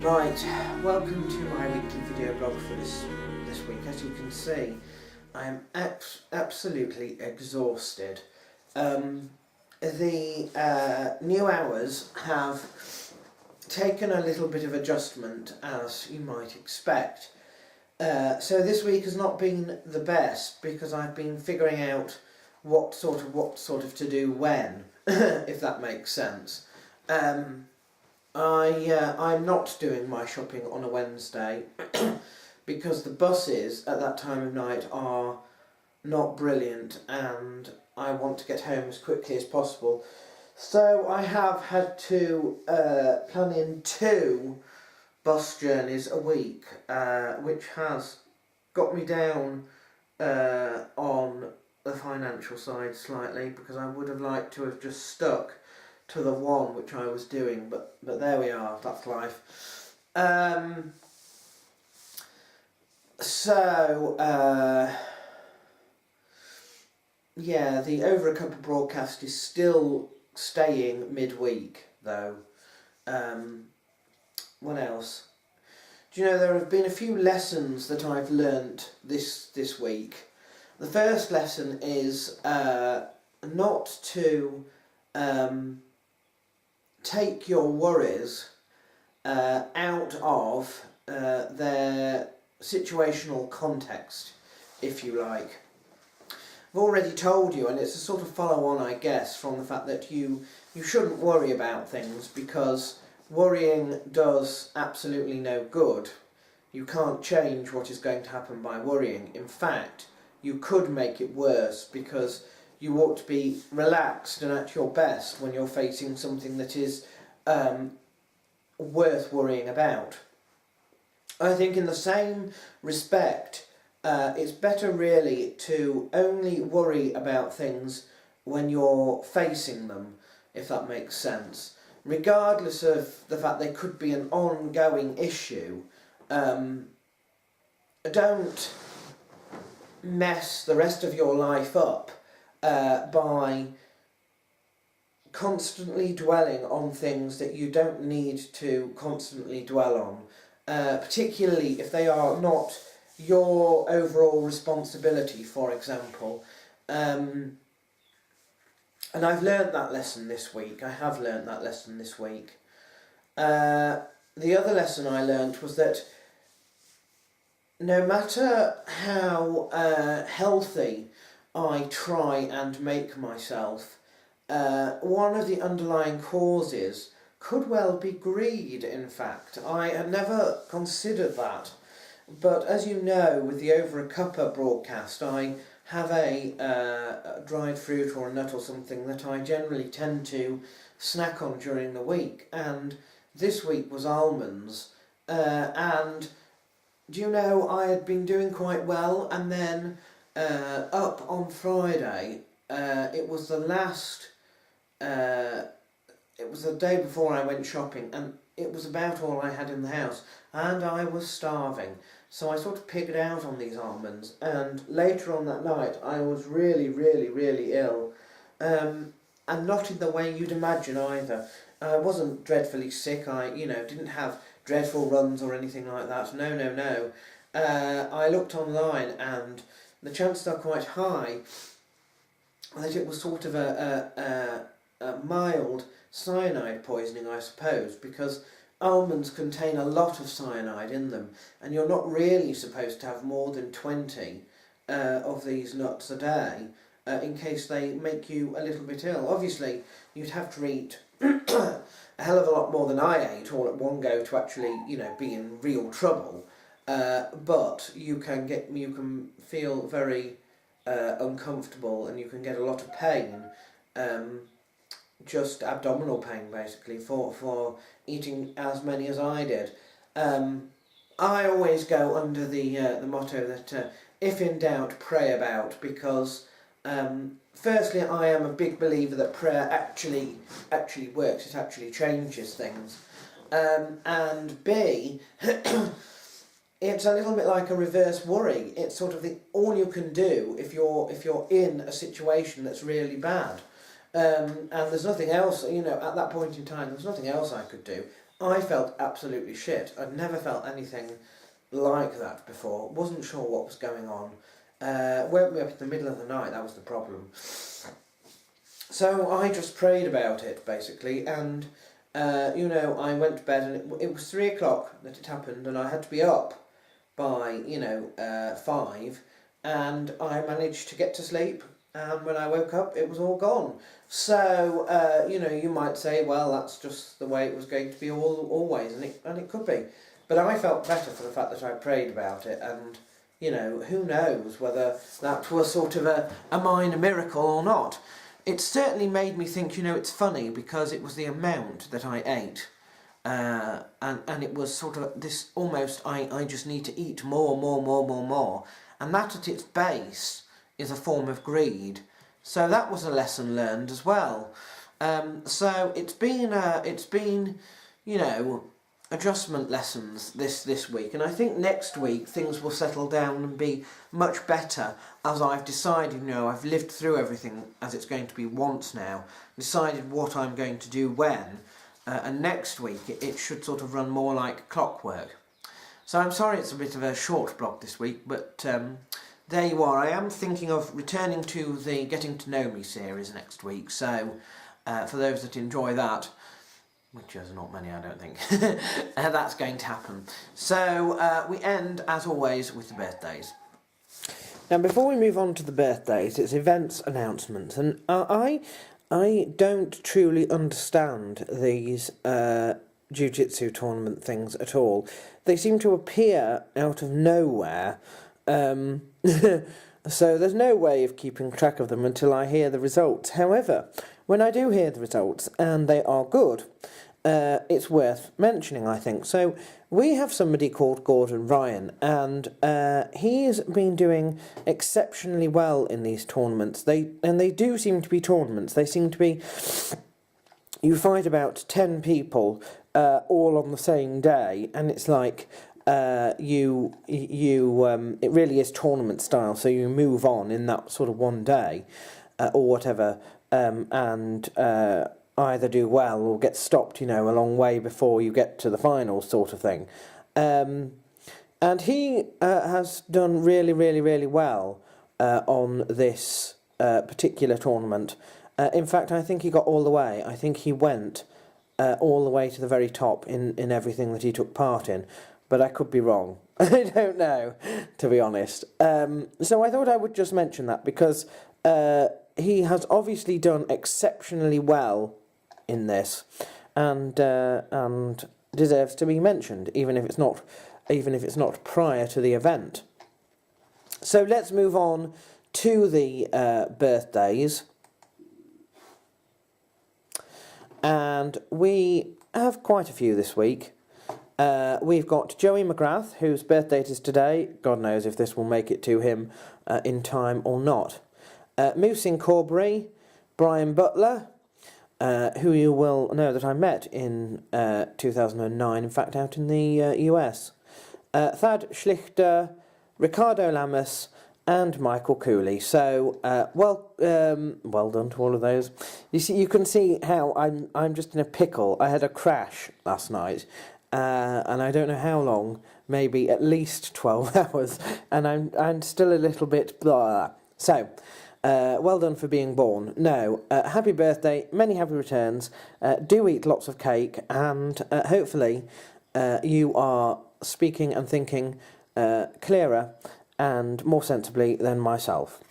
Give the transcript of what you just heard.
Right, welcome to my weekly video blog for this week. As you can see, I am absolutely exhausted. The new hours have taken a little bit of adjustment, as you might expect. So this week has not been the best because I've been figuring out what sort of to do when, if that makes sense. I'm not doing my shopping on a Wednesday because the buses at that time of night are not brilliant and I want to get home as quickly as possible. So I have had to plan in 2 bus journeys a week, which has got me down on the financial side slightly, because I would have liked to have just stuck to the one which I was doing, but there we are, that's life. Yeah, the Over a Cup of broadcast is still staying midweek though. What else? Do you know, there have been a few lessons that I've learnt this week. The first lesson is not to take your worries out of their situational context, if you like. I've already told you, and it's a sort of follow-on, I guess, from the fact that you shouldn't worry about things, because worrying does absolutely no good. You can't change what is going to happen by worrying. In fact, you could make it worse, because you ought to be relaxed and at your best when you're facing something that is worth worrying about. I think in the same respect, it's better really to only worry about things when you're facing them, if that makes sense. Regardless of the fact they could be an ongoing issue, don't mess the rest of your life up by constantly dwelling on things that you don't need to constantly dwell on, particularly if they are not your overall responsibility, for example. And I've learnt that lesson this week. The other lesson I learnt was that no matter how healthy I try and make myself, one of the underlying causes could well be greed, in fact. I had never considered that, but as you know, with the Over a Cuppa broadcast, I have a dried fruit or a nut or something that I generally tend to snack on during the week, and this week was almonds, and do you know, I had been doing quite well, and then up on Friday, it was the day before I went shopping, and it was about all I had in the house, and I was starving. So I sort of pigged out on these almonds, and later on that night I was really, really, really ill, and not in the way you'd imagine either. I wasn't dreadfully sick. I didn't have dreadful runs or anything like that. No. I looked online, and the chances are quite high that it was sort of a mild cyanide poisoning, I suppose, because almonds contain a lot of cyanide in them, and you're not really supposed to have more than 20 of these nuts a day, in case they make you a little bit ill. Obviously, you'd have to eat a hell of a lot more than I ate all at one go to actually, be in real trouble. But you can feel very uncomfortable, and you can get a lot of pain, just abdominal pain basically, for eating as many as I did. I always go under the motto that if in doubt, pray about, because firstly, I am a big believer that prayer actually works. It actually changes things, and B, it's a little bit like a reverse worry. It's sort of all you can do if you're in a situation that's really bad, and there's nothing else. At that point in time, there's nothing else I could do. I felt absolutely shit. I'd never felt anything like that before. Wasn't sure what was going on. Woke me up in the middle of the night, that was the problem. So I just prayed about it, basically, and, I went to bed, and it was 3 o'clock that it happened, and I had to be up by, 5, and I managed to get to sleep, and when I woke up, it was all gone. So, you might say, well, that's just the way it was going to be always, and it could be. But I felt better for the fact that I prayed about it, and, who knows whether that was sort of a minor miracle or not. It certainly made me think, it's funny, because it was the amount that I ate. And it was sort of this almost, I just need to eat more. And that at its base is a form of greed. So that was a lesson learned as well. So it's been, adjustment lessons this week, and I think next week things will settle down and be much better, as I've decided, I've lived through everything as it's going to be once now, decided what I'm going to do when, and next week it should sort of run more like clockwork. So I'm sorry it's a bit of a short blog this week, but there you are. I am thinking of returning to the Getting to Know Me series next week, so for those that enjoy that, which is not many, I don't think, that's going to happen. So we end, as always, with the birthdays. Now, before we move on to the birthdays, it's events announcements, and I don't truly understand these jiu-jitsu tournament things at all. They seem to appear out of nowhere, so there's no way of keeping track of them until I hear the results. However, when I do hear the results, and they are good, it's worth mentioning, I think. So we have somebody called Gordon Ryan, and he's been doing exceptionally well in these tournaments. They do seem to be tournaments. They seem to be, you fight about 10 people all on the same day, and it's like it really is tournament style. So you move on in that sort of one day or whatever, and either do well or get stopped, a long way before you get to the finals, sort of thing. And he has done really, really, really well on this particular tournament. In fact, I think he got all the way. I think he went all the way to the very top in everything that he took part in. But I could be wrong. I don't know, to be honest. So I thought I would just mention that, because he has obviously done exceptionally well in this, and deserves to be mentioned, even if it's not prior to the event. So let's move on to the birthdays, and we have quite a few this week. We've got Joey McGrath, whose birthday it is today. God knows if this will make it to him in time or not. Moose in Corbury, Brian Butler, who you will know that I met in 2009, in fact out in the US. Thad Schlichter, Ricardo Lamas, and Michael Cooley. So, well done to all of those. You can see how I'm just in a pickle. I had a crash last night, and I don't know how long, maybe at least 12 hours, and I'm still a little bit blah. So, well done for being born. No, happy birthday, many happy returns, do eat lots of cake, and hopefully you are speaking and thinking clearer and more sensibly than myself.